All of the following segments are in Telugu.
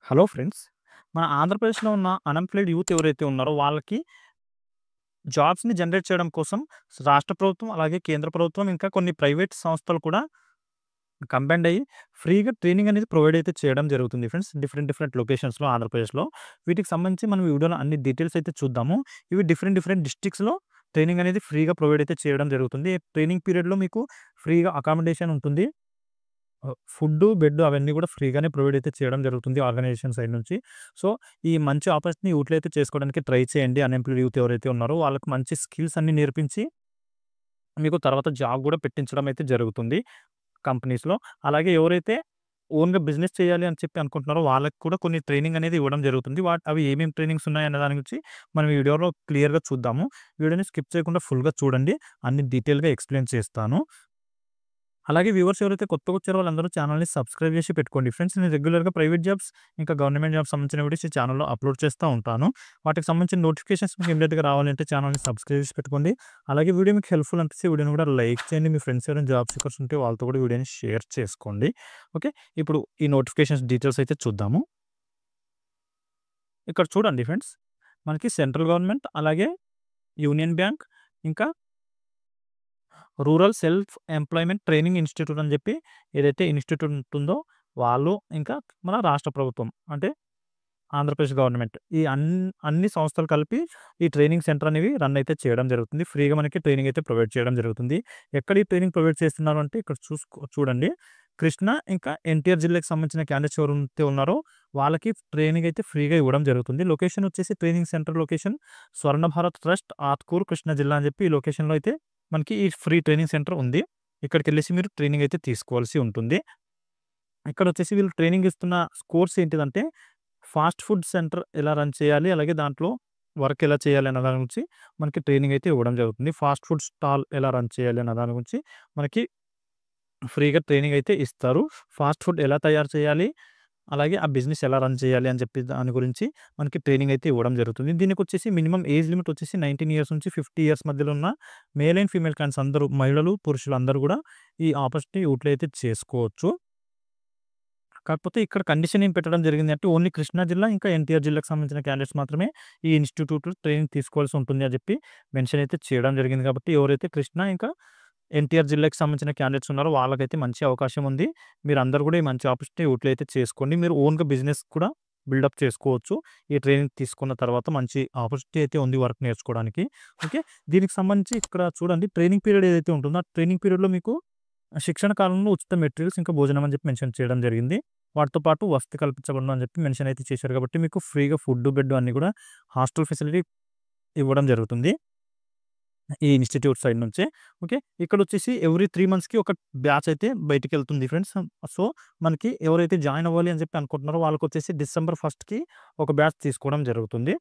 Hello friends. మన ఆంధ్రప్రదేశ్‌లో ఉన్న అన్‌ఎంప్లాయిడ్ యూత్ ఎవరైతే ఉన్నారో వాళ్ళకి జాబ్స్‌ని జనరేట్ చేయడం కోసం రాష్ట్ర ప్రభుత్వం, అలాగే కేంద్ర ప్రభుత్వం, ఇంకా కొన్ని ప్రైవేట్ సంస్థలు కూడా కంబైన్డ్ అయ్యి ఫ్రీగా ట్రైనింగ్ అనేది ప్రొవైడ్ అయితే చేయడం జరుగుతుంది ఫ్రెండ్స్. డిఫరెంట్ డిఫరెంట్ లొకేషన్స్‌లో ఆంధ్రప్రదేశ్‌లో. వీటికి సంబంధించి మనం ఈ వీడియోలో అన్ని డీటెయిల్స్ అయితే చూద్దాము. ఇవి డిఫరెంట్ డిఫరెంట్ డిస్ట్రిక్ట్స్‌లో ట్రైనింగ్ అనేది ఫ్రీగా ప్రొవైడ్ అయితే చేయడం జరుగుతుంది. ట్రైనింగ్ పీరియడ్‌లో మీకు ఫ్రీగా అకామిడేషన్ ఉంటుంది. ఫుడ్డు, బెడ్ అవన్నీ కూడా ఫ్రీగానే ప్రొవైడ్ అయితే చేయడం జరుగుతుంది ఆర్గనైజేషన్ సైడ్ నుంచి. సో, ఈ మంచి ఆపర్చునిటీని యూటిలైజ్ అయితే చేసుకోవడానికి ట్రై చేయండి. అన్‌ఎంప్లాయిడ్ యూత్ ఎవరైతే ఉన్నారో వాళ్ళకి మంచి స్కిల్స్ అన్నీ నేర్పించి మీకు తర్వాత జాబ్ కూడా పెట్టించడం అయితే జరుగుతుంది కంపెనీస్‌లో. అలాగే ఎవరైతే ఓన్‌గా బిజినెస్ చేయాలి అని చెప్పి అనుకుంటున్నారో వాళ్ళకి కూడా కొన్ని ట్రైనింగ్ అనేది ఇవ్వడం జరుగుతుంది. అవి ఏమేమి ట్రైనింగ్స్ ఉన్నాయన్న దాని గురించి మనం ఈ వీడియోలో క్లియర్‌గా చూద్దాము. వీడియోని స్కిప్ చేయకుండా ఫుల్‌గా చూడండి. అన్ని డీటెయిల్‌గా ఎక్స్‌ప్లెయిన్ చేస్తాను. అలాగే వ్యూవర్స్ ఎవరైతే కొత్తగా వచ్చారో వాళ్ళందరూ ఛానల్‌ని సబ్స్క్రైబ్ చేసి పెట్టుకోండి ఫ్రెండ్స్. నేను రెగ్యులర్‌గా ప్రైవేట్ జాబ్స్, ఇంకా గవర్నమెంట్ జాబ్స్ సంబంధించిన వీడియోస్ ఈ ఛానల్‌లో అప్‌లోడ్ చేస్తా ఉంటాను. వాటికి సంబంధించిన నోటిఫికేషన్స్ మీకు ఇమ్మీడియేట్‌గా రావాలంటే ఛానల్‌ని సబ్స్క్రైబ్ చేసి పెట్టుకోండి. అలాగే వీడియో మీకు హెల్ప్‌ఫుల్ అనిపిస్తే వీడియోని కూడా లైక్ చేయండి. మీ ఫ్రెండ్స్ ఎవరైనా జాబ్ సీకర్స్ ఉంటే వాళ్ళతో కూడా వీడియోని షేర్ చేసుకోండి. ఓకే. ఇప్పుడు ఈ నోటిఫికేషన్స్ డీటెయిల్స్ అయితే చూద్దాము. ఇక్కడ చూడండి ఫ్రెండ్స్. మనకి సెంట్రల్ గవర్నమెంట్, అలాగే యూనియన్ బ్యాంక్, ఇంకా rural self employment training institute అని చెప్పి ఏదైతే ఇన్‌స్టిట్యూట్ ఉంటుందో వాళ్ళు, ఇంకా మన రాష్ట్ర ప్రభుత్వం అంటే ఆంధ్రప్రదేశ్ గవర్నమెంట్. ఈ అన్ని సంస్థలు కలిపి ఈ ట్రైనింగ్ సెంటర్ అనేవి రన్ అయితే చేయడం జరుగుతుంది. ఫ్రీగా మనకి ట్రైనింగ్ అయితే ప్రొవైడ్ చేయడం జరుగుతుంది. ఎక్కడ ఈ ట్రైనింగ్ ప్రొవైడ్ చేస్తున్నారు అంటే ఇక్కడ చూడండి. కృష్ణా, ఇంకా ఎన్టీఆర్ జిల్లాకి సంబంధించిన క్యాండిడేట్స్ ఎవరైతే ఉన్నారో వాళ్ళకి ట్రైనింగ్ అయితే ఫ్రీగా ఇవ్వడం జరుగుతుంది. లొకేషన్ వచ్చేసి ట్రైనింగ్ సెంటర్ లొకేషన్ స్వర్ణ భారత్ ట్రస్ట్, ఆత్కూరు, కృష్ణా జిల్లా అని చెప్పి ఈ లొకేషన్‌లో అయితే మనకి ఈ ఫ్రీ ట్రైనింగ్ సెంటర్ ఉంది. ఇక్కడికెళ్ళేసి మీరు ట్రైనింగ్ అయితే తీసుకోవాల్సి ఉంటుంది. ఇక్కడొచ్చేసి వీళ్ళు ట్రైనింగ్ ఇస్తున్న కోర్స్ ఏంటిదంటే ఫాస్ట్ ఫుడ్ సెంటర్ ఎలా రన్ చేయాలి, అలాగే దాంట్లో వర్క్ ఎలా చేయాలి అన్న దాని గురించి మనకి ట్రైనింగ్ అయితే ఇవ్వడం జరుగుతుంది. ఫాస్ట్ ఫుడ్ స్టాల్ ఎలా రన్ చేయాలి అన్న దాని గురించి మనకి ఫ్రీగా ట్రైనింగ్ అయితే ఇస్తారు. ఫాస్ట్ ఫుడ్ ఎలా తయారు చేయాలి, అలాగే ఆ బిజినెస్ ఎలా రన్ చేయాలి అని చెప్పి దాని గురించి మనకి ట్రైనింగ్ అయితే ఇవ్వడం జరుగుతుంది. దీనికొచ్చేసి మినిమమ్ ఏజ్ లిమిట్ వచ్చేసి 19 ఇయర్స్ నుంచి 50 ఇయర్స్ మధ్యలో ఉన్న మేల్ అండ్ ఫీమేల్ క్యాండిడేట్స్ అందరూ, మహిళలు, పురుషులు అందరూ కూడా ఈ ఆపర్చునిటీ యూటిలైజ్ అయితే చేసుకోవచ్చు. కాకపోతే ఇక్కడ కండిషన్ ఏం పెట్టడం జరిగిందంటే ఓన్లీ కృష్ణా జిల్లా, ఇంకా ఎన్టీఆర్ జిల్లాకు సంబంధించిన క్యాండిడేట్స్ మాత్రమే ఈ ఇన్‌స్టిట్యూట్‌లో ట్రైనింగ్ తీసుకోవాల్సి ఉంటుంది అని చెప్పి మెన్షన్ అయితే చేయడం జరిగింది. కాబట్టి ఎవరైతే కృష్ణా, ఇంకా ఎన్టీఆర్ జిల్లాకి సంబంధించిన క్యాండిడేట్స్ ఉన్నారో వాళ్ళకైతే మంచి అవకాశం ఉంది. మీరందరూ కూడా ఈ మంచి ఆపర్చునిటీ యూటిలైజ్ అయితే చేసుకోండి. మీరు ఓన్‌గా బిజినెస్ కూడా బిల్డప్ చేసుకోవచ్చు. ఈ ట్రైనింగ్ తీసుకున్న తర్వాత మంచి ఆపర్చునిటీ అయితే ఉంది వర్క్ నేర్చుకోవడానికి. ఓకే. దీనికి సంబంధించి ఇక్కడ చూడండి ట్రైనింగ్ పీరియడ్ ఏదైతే ఉంటుందో ఆ ట్రైనింగ్ పీరియడ్‌లో మీకు శిక్షణ కాలంలో ఉచిత మెటీరియల్స్, ఇంకా భోజనం అని చెప్పి మెన్షన్ చేయడం జరిగింది. వాటితో పాటు వసతి కల్పించబడును అని చెప్పి మెన్షన్ అయితే చేశారు. కాబట్టి మీకు ఫ్రీగా ఫుడ్డు, బెడ్ అన్నీ కూడా హాస్టల్ ఫెసిలిటీ ఇవ్వడం జరుగుతుంది ఈ ఇన్‌స్టిట్యూట్ సైడ్ నుంచే. ఓకే. ఇక్కడొచ్చేసి ఎవ్రీ 3 మంత్స్‌కి ఒక బ్యాచ్ అయితే బయటికెళ్తుంది ఫ్రెండ్స్. సో, మనకి ఎవరైతే జాయిన్ అవ్వాలి అని చెప్పి అనుకుంటున్నారో వాళ్ళకొచ్చేసి డిసెంబర్ 1కి ఒక బ్యాచ్ తీసుకోవడం జరుగుతుంది.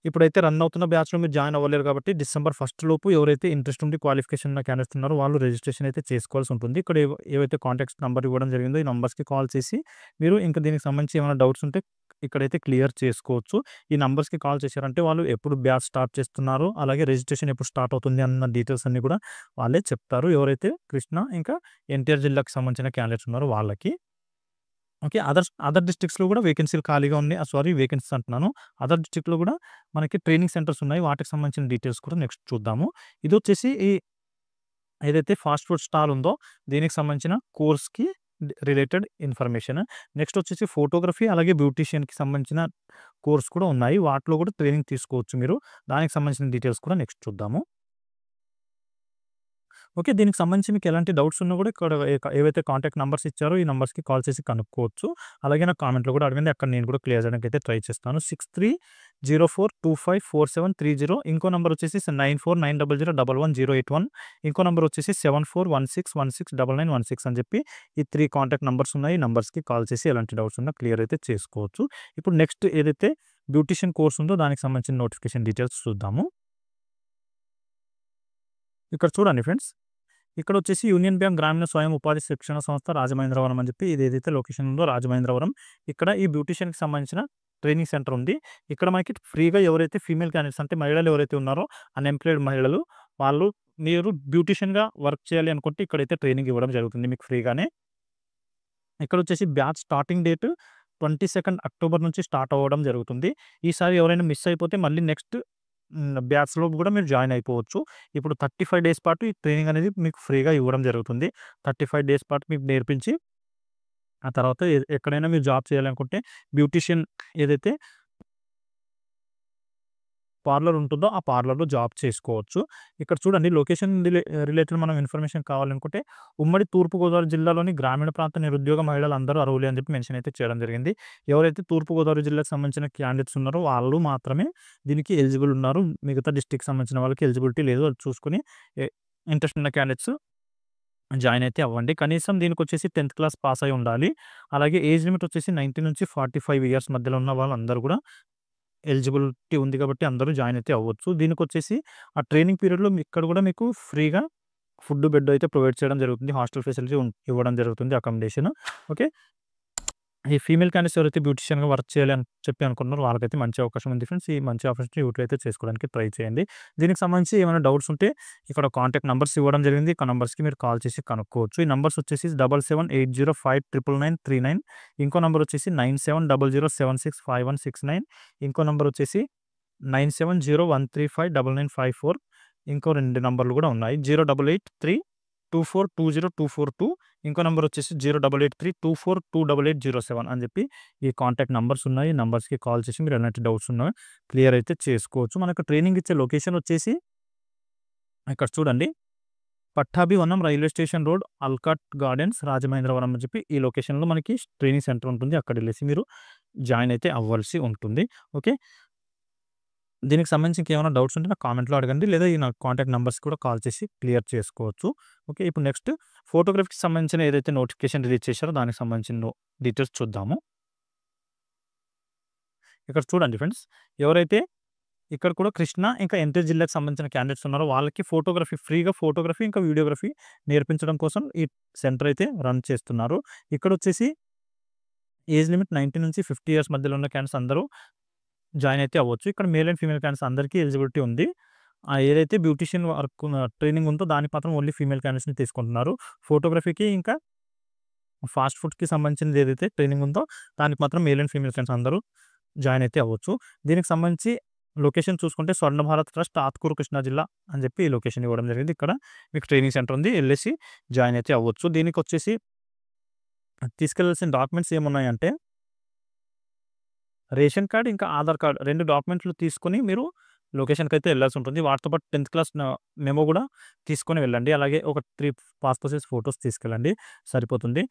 ఇప్పుడైతే రన్ అవుతున్న బ్యాచ్‌లో మీరు జాయిన్ అవ్వలేరు కాబట్టి డిసెంబర్ 1 లోపు ఎవరైతే ఇంట్రెస్ట్ ఉండి క్వాలిఫికేషన్ ఉన్న క్యాండిడేట్స్ ఉన్నారో వాళ్ళు రిజిస్ట్రేషన్ అయితే చేసుకోవాల్సి ఉంటుంది. ఇక్కడ ఏవైతే కాంటాక్ట్స్ నంబర్ ఇవ్వడం జరిగిందో ఈ నంబర్స్‌కి కాల్ చేసి మీరు ఇంకా దీనికి సంబంధించి ఏమైనా డౌట్స్ ఉంటే ఇక్కడైతే క్లియర్ చేసుకోవచ్చు. ఈ నంబర్స్‌కి కాల్ చేశారంటే వాళ్ళు ఎప్పుడు బ్యాచ్ స్టార్ట్ చేస్తున్నారు, అలాగే రిజిస్ట్రేషన్ ఎప్పుడు స్టార్ట్ అవుతుంది అన్న డీటెయిల్స్ అన్నీ కూడా వాళ్ళే చెప్తారు. ఎవరైతే కృష్ణా, ఇంకా ఎన్టీఆర్ జిల్లాకు సంబంధించిన క్యాండిడేట్స్ ఉన్నారో వాళ్ళకి. ఓకే. అదర్ డిస్ట్రిక్ట్స్‌లో కూడా వేకెన్సీలు ఖాళీగా ఉన్నాయి. వేకెన్సీస్ అంటున్నాను. అదర్ డిస్ట్రిక్ట్‌లో కూడా మనకి ట్రైనింగ్ సెంటర్స్ ఉన్నాయి. వాటికి సంబంధించిన డీటెయిల్స్ కూడా నెక్స్ట్ చూద్దాము. ఇదొచ్చేసి ఏదైతే ఫాస్ట్ ఫుడ్ స్టాల్ ఉందో దీనికి సంబంధించిన కోర్స్‌కి రిలేటెడ్ ఇన్ఫర్మేషన్. నెక్స్ట్ వచ్చేసి ఫోటోగ్రఫీ, అలాగే బ్యూటీషియన్‌కి సంబంధించిన కోర్స్ కూడా ఉన్నాయి. వాటిలో కూడా ట్రైనింగ్ తీసుకోవచ్చు మీరు. దానికి సంబంధించిన డీటెయిల్స్ కూడా నెక్స్ట్ చూద్దాము. ఓకే. దీనికి సంబంధించి మీకు ఎలాంటి డౌట్స్ ఉన్నా కూడా ఇక్కడ ఏవైతే కాంటాక్ట్ నంబర్స్ ఇచ్చారో ఈ నంబర్స్‌కి కాల్ చేసి కనుక్కోవచ్చు. అలాగే నాకు కామెంట్‌లో కూడా అడగండి. అక్కడ నేను కూడా క్లియర్ చేయడానికైతే ట్రై చేస్తాను. 6304254730. ఇంకో నంబర్ వచ్చేసి 9490011081. ఇంకో నంబర్ వచ్చేసి 7416169916 అని చెప్పి ఈ 3 కాంటాక్ట్ నంబర్స్ ఉన్నాయి. ఈ నంబర్స్‌కి కాల్ చేసి ఎలాంటి డౌట్స్ ఉన్నా క్లియర్ అయితే చేసుకోవచ్చు. ఇప్పుడు నెక్స్ట్ ఏదైతే బ్యూటీషియన్ కోర్స్ ఉందో దానికి సంబంధించిన నోటిఫికేషన్ డీటెయిల్స్ చూద్దాము. ఇక్కడ చూడండి ఫ్రెండ్స్. ఇక్కడొచ్చేసి యూనియన్ బ్యాంక్ గ్రామీణ స్వయం ఉపాధి శిక్షణ సంస్థ రాజమహేంద్రవరం అని చెప్పి ఇది ఏదైతే లొకేషన్ ఉందో రాజమహేంద్రవరం. ఇక్కడ ఈ బ్యూటీషియన్‌కి సంబంధించిన ట్రైనింగ్ సెంటర్ ఉంది. ఇక్కడ మనకి ఫ్రీగా ఎవరైతే ఫీమేల్ క్యాండిడేట్స్ అంటే మహిళలు ఎవరైతే ఉన్నారో అన్‌ఎంప్లాయిడ్ మహిళలు వాళ్ళు మీరు బ్యూటీషియన్‌గా వర్క్ చేయాలి అనుకుంటే ఇక్కడైతే ట్రైనింగ్ ఇవ్వడం జరుగుతుంది మీకు ఫ్రీగానే. ఇక్కడొచ్చేసి బ్యాచ్ స్టార్టింగ్ డేట్ 22 అక్టోబర్ నుంచి స్టార్ట్ అవ్వడం జరుగుతుంది. ఈసారి ఎవరైనా మిస్ అయిపోతే మళ్ళీ నెక్స్ట్ బ్యాచ్‌లో కూడా మీరు జాయిన్ అయిపోవచ్చు. ఇప్పుడు 35 డేస్ పాటు ఈ ట్రైనింగ్ అనేది మీకు ఫ్రీగా ఇవ్వడం జరుగుతుంది. 35 డేస్ పాటు మీకు నేర్పించి, ఆ తర్వాత ఎక్కడైనా మీరు జాబ్ చేయాలనుకుంటే బ్యూటీషియన్ ఏదైతే పార్లర్ ఉంటుందో ఆ పార్లర్‌లో జాబ్ చేసుకోవచ్చు. ఇక్కడ చూడండి లొకేషన్ రిలేటెడ్ మనం ఇన్ఫర్మేషన్ కావాలనుకుంటే ఉమ్మడి తూర్పుగోదావరి జిల్లాలోని గ్రామీణ ప్రాంత నిరుద్యోగ మహిళలందరూ అర్హులే అని చెప్పి మెన్షన్ అయితే చేయడం జరిగింది. ఎవరైతే తూర్పుగోదావరి జిల్లాకు సంబంధించిన క్యాండిడేట్స్ ఉన్నారో వాళ్ళు మాత్రమే దీనికి ఎలిజిబుల్ ఉన్నారు. మిగతా డిస్ట్రిక్ట్‌కి సంబంధించిన వాళ్ళకి ఎలిజిబిలిటీ లేదు. అది చూసుకొని ఎ ఇంట్రెస్ట్ ఉన్న క్యాండిడేట్స్ జాయిన్ అయితే అవ్వండి. కనీసం దీనికొచ్చేసి 10థ్ క్లాస్ పాస్ అయ్యి ఉండాలి. అలాగే ఏజ్ లిమిట్ వచ్చేసి 19 నుంచి 45 ఇయర్స్ మధ్యలో ఉన్న వాళ్ళందరూ కూడా ఎలిజిబిలిటీ ఉంది కాబట్టి అందరూ జాయిన్ అయితే అవ్వచ్చు. దీనికొచ్చేసి ఆ ట్రైనింగ్ పీరియడ్‌లో ఇక్కడ కూడా మీకు ఫ్రీగా ఫుడ్, బెడ్ అయితే ప్రొవైడ్ చేయడం జరుగుతుంది. హాస్టల్ ఫెసిలిటీ ఇవ్వడం జరుగుతుంది. అకామిడేషన్. ఓకే. ఈ ఫీమేల్ క్యాండిడేట్స్ ఎవరైతే బ్యూటీషియన్‌గా వర్క్ చేయాలి అని చెప్పి అనుకుంటున్నారో వాళ్ళకైతే మంచి అవకాశం ఉంది ఫ్రెండ్స్. ఈ మంచి ఆపర్చునిటీ యూటిలైజ్ చేసుకోవడానికి ట్రై చేయండి. దీనికి సంబంధించి ఏమైనా డౌట్స్ ఉంటే ఇక్కడ కాంటాక్ట్ నంబర్స్ ఇవ్వడం జరిగింది. ఆ నంబర్స్‌కి మీరు కాల్ చేసి కనుక్కోవచ్చు. ఈ నంబర్స్ వచ్చేసి 7780599939. ఇంకో నంబర్ వచ్చేసి 9700765169. ఇంకో నంబర్ వచ్చేసి 9701359954. ఇంకో 2 నంబర్లు కూడా ఉన్నాయి. 088324202442. ఇంకో నంబర్ వచ్చేసి 088324288007 అని చెప్పి ఈ కాంటాక్ట్ నంబర్స్ ఉన్నాయి. ఈ నంబర్స్‌కి కాల్ చేసి మీరు ఎలాంటి డౌట్స్ ఉన్నా క్లియర్ అయితే చేసుకోవచ్చు. మనకు ట్రైనింగ్ ఇచ్చే లొకేషన్ వచ్చేసి ఇక్కడ చూడండి, Pattabhivanam railway station road, Alcot Gardens, Rajamahendravaram అని చెప్పి ఈ లొకేషన్‌లో మనకి ట్రైనింగ్ సెంటర్ ఉంటుంది. అక్కడెళ్ళేసి మీరు జాయిన్ అయితే అవ్వాల్సి ఉంటుంది. ఓకే. దీనికి సంబంధించి ఇంకేమైనా డౌట్స్ ఉంటే నాకు కామెంట్‌లో అడగండి. లేదా ఈ నా కాంటాక్ట్ నంబర్స్‌కి కూడా కాల్ చేసి క్లియర్ చేసుకోవచ్చు. ఓకే. ఇప్పుడు నెక్స్ట్ ఫోటోగ్రఫీకి సంబంధించిన ఏదైతే నోటిఫికేషన్ రిలీజ్ చేశారో దానికి సంబంధించిన డీటెయిల్స్ చూద్దాము. ఇక్కడ చూడండి ఫ్రెండ్స్, ఎవరైతే ఇక్కడ కూడా కృష్ణా ఇంకా ఎన్టీఆర్ జిల్లాకు సంబంధించిన క్యాండిడేట్స్ ఉన్నారో వాళ్ళకి ఫ్రీగా ఫోటోగ్రఫీ ఇంకా వీడియోగ్రఫీ నేర్పించడం కోసం ఈ సెంటర్ అయితే రన్ చేస్తున్నారు. ఇక్కడొచ్చేసి ఏజ్ లిమిట్ 19 నుంచి 50 ఇయర్స్ మధ్యలో ఉన్న క్యాండిడేట్స్ అందరూ జాయిన్ అయితే అవ్వచ్చు. ఇక్కడ మేల్ అండ్ ఫీమేల్ క్యాండిడేట్స్ అందరికీ ఎలిజిబిలిటీ ఉంది. ఏదైతే బ్యూటీషియన్ వర్క్ ట్రైనింగ్ ఉందో దానికి మాత్రం ఓన్లీ ఫీమేల్ క్యాండిడేట్స్‌ని తీసుకుంటున్నారు. ఫోటోగ్రఫీకి ఇంకా ఫాస్ట్ ఫుడ్‌కి సంబంధించింది ఏదైతే ట్రైనింగ్ ఉందో దానికి మాత్రం మేల్ అండ్ ఫీమేల్ క్యాండిడేట్స్ అందరూ జాయిన్ అయితే అవ్వచ్చు. దీనికి సంబంధించి లొకేషన్ చూసుకుంటే స్వర్ణ భారత్ ట్రస్ట్, ఆత్కూరు, కృష్ణా జిల్లా అని చెప్పి ఈ లొకేషన్ ఇవ్వడం జరిగింది. ఇక్కడ మీకు ట్రైనింగ్ సెంటర్ ఉంది. ఎళ్ళేసి జాయిన్ అయితే అవ్వచ్చు. దీనికొచ్చేసి తీసుకెళ్లాల్సిన డాక్యుమెంట్స్ ఏమున్నాయంటే రేషన్ కార్డ్ ఇంకా ఆధార్ కార్డ్ 2 డాక్యుమెంట్లు తీసుకొని మీరు లొకేషన్‌కైతే ఎళ్ళాల్సి ఉంటుంది. వాటితో పాటు 10థ్ క్లాస్ మెమో కూడా తీసుకొని వెళ్ళండి. అలాగే ఒక 3 పాస్‌పోర్ట్ సైజ్ ఫోటోస్ తీసుకెళ్ళండి. సరిపోతుంది.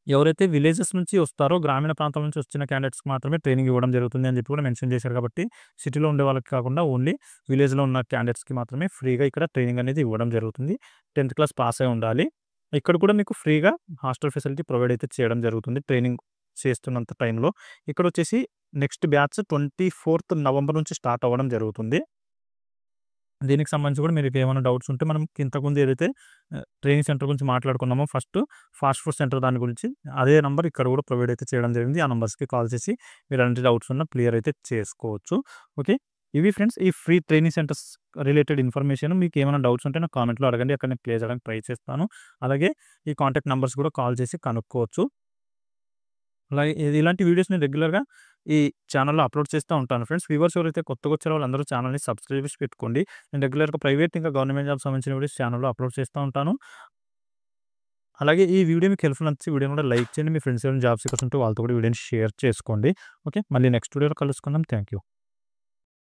ఎవరైతే విలేజెస్ నుంచి వస్తారో గ్రామీణ ప్రాంతాల నుంచి వచ్చిన క్యాండిడేట్స్‌కి మాత్రమే ట్రైనింగ్ ఇవ్వడం జరుగుతుంది అని చెప్పి కూడా మెన్షన్ చేశారు కాబట్టి సిటీలో ఉండే వాళ్ళకి కాకుండా ఓన్లీ విలేజ్‌లో ఉన్న క్యాండిడేట్స్‌కి మాత్రమే ఫ్రీగా ఇక్కడ ట్రైనింగ్ అనేది ఇవ్వడం జరుగుతుంది. 10థ్ క్లాస్ పాస్ అయి ఉండాలి. ఇక్కడ కూడా మీకు ఫ్రీగా హాస్టల్ ఫెసిలిటీ ప్రొవైడ్ అయితే చేయడం జరుగుతుంది ట్రైనింగ్ చేస్తున్నంత టైంలో. ఇక్కడొచ్చేసి నెక్స్ట్ బ్యాచ్ 24థ్ నవంబర్ నుంచి స్టార్ట్ అవ్వడం జరుగుతుంది. దీనికి సంబంధించి కూడా మీకు ఏమైనా డౌట్స్ ఉంటే మనం ఇంతకుముందు ఏదైతే ట్రైనింగ్ సెంటర్ గురించి మాట్లాడుకున్నామో ఫాస్ట్ ఫుడ్ సెంటర్ దాని గురించి అదే నంబర్ ఇక్కడ కూడా ప్రొవైడ్ అయితే చేయడం జరిగింది. ఆ నంబర్స్‌కి కాల్ చేసి మీరు ఎలాంటి డౌట్స్ ఉన్నా క్లియర్ అయితే చేసుకోవచ్చు. ఓకే. ఇవి ఫ్రెండ్స్ ఈ free training centres related information. మీకు ఏమైనా డౌట్స్ ఉంటే నాకు కామెంట్‌లో అడగండి. అక్కడ నేను క్లియర్ చేయడానికి ట్రై చేస్తాను. అలాగే ఈ కాంటాక్ట్ నంబర్స్ కూడా కాల్ చేసి కనుక్కోవచ్చు. అలాగే ఇలాంటి వీడియోస్ నేను రెగ్యులర్‌గా ఈ ఛానెల్‌లో అప్లోడ్ చేస్తూ ఉంటాను ఫ్రెండ్స్. వ్యూవర్స్ ఎవరైతే కొత్తగా వచ్చారో వాళ్ళందరూ ఛానెల్‌ని సబ్స్క్రైబ్ చేసి పెట్టుకోండి. నేను రెగ్యులర్‌గా ప్రైవేట్ ఇంకా గవర్నమెంట్ జాబ్‌కి సంబంధించిన వీడియోస్ ఛానెల్‌లో అప్లోడ్ చేస్తూ ఉంటాను. అలాగే ఈ వీడియో మీకు హెల్ప్‌ఫుల్ అనిపిస్తే వీడియోని కూడా లైక్ చేయండి. మీ ఫ్రెండ్స్ ఎవరైనా జాబ్ సీకర్స్ ఉంటే వాళ్ళతో కూడా వీడియోని షేర్ చేసుకోండి. ఓకే. మళ్ళీ నెక్స్ట్ వీడియోలో కలుసుకుందాం. Thank you.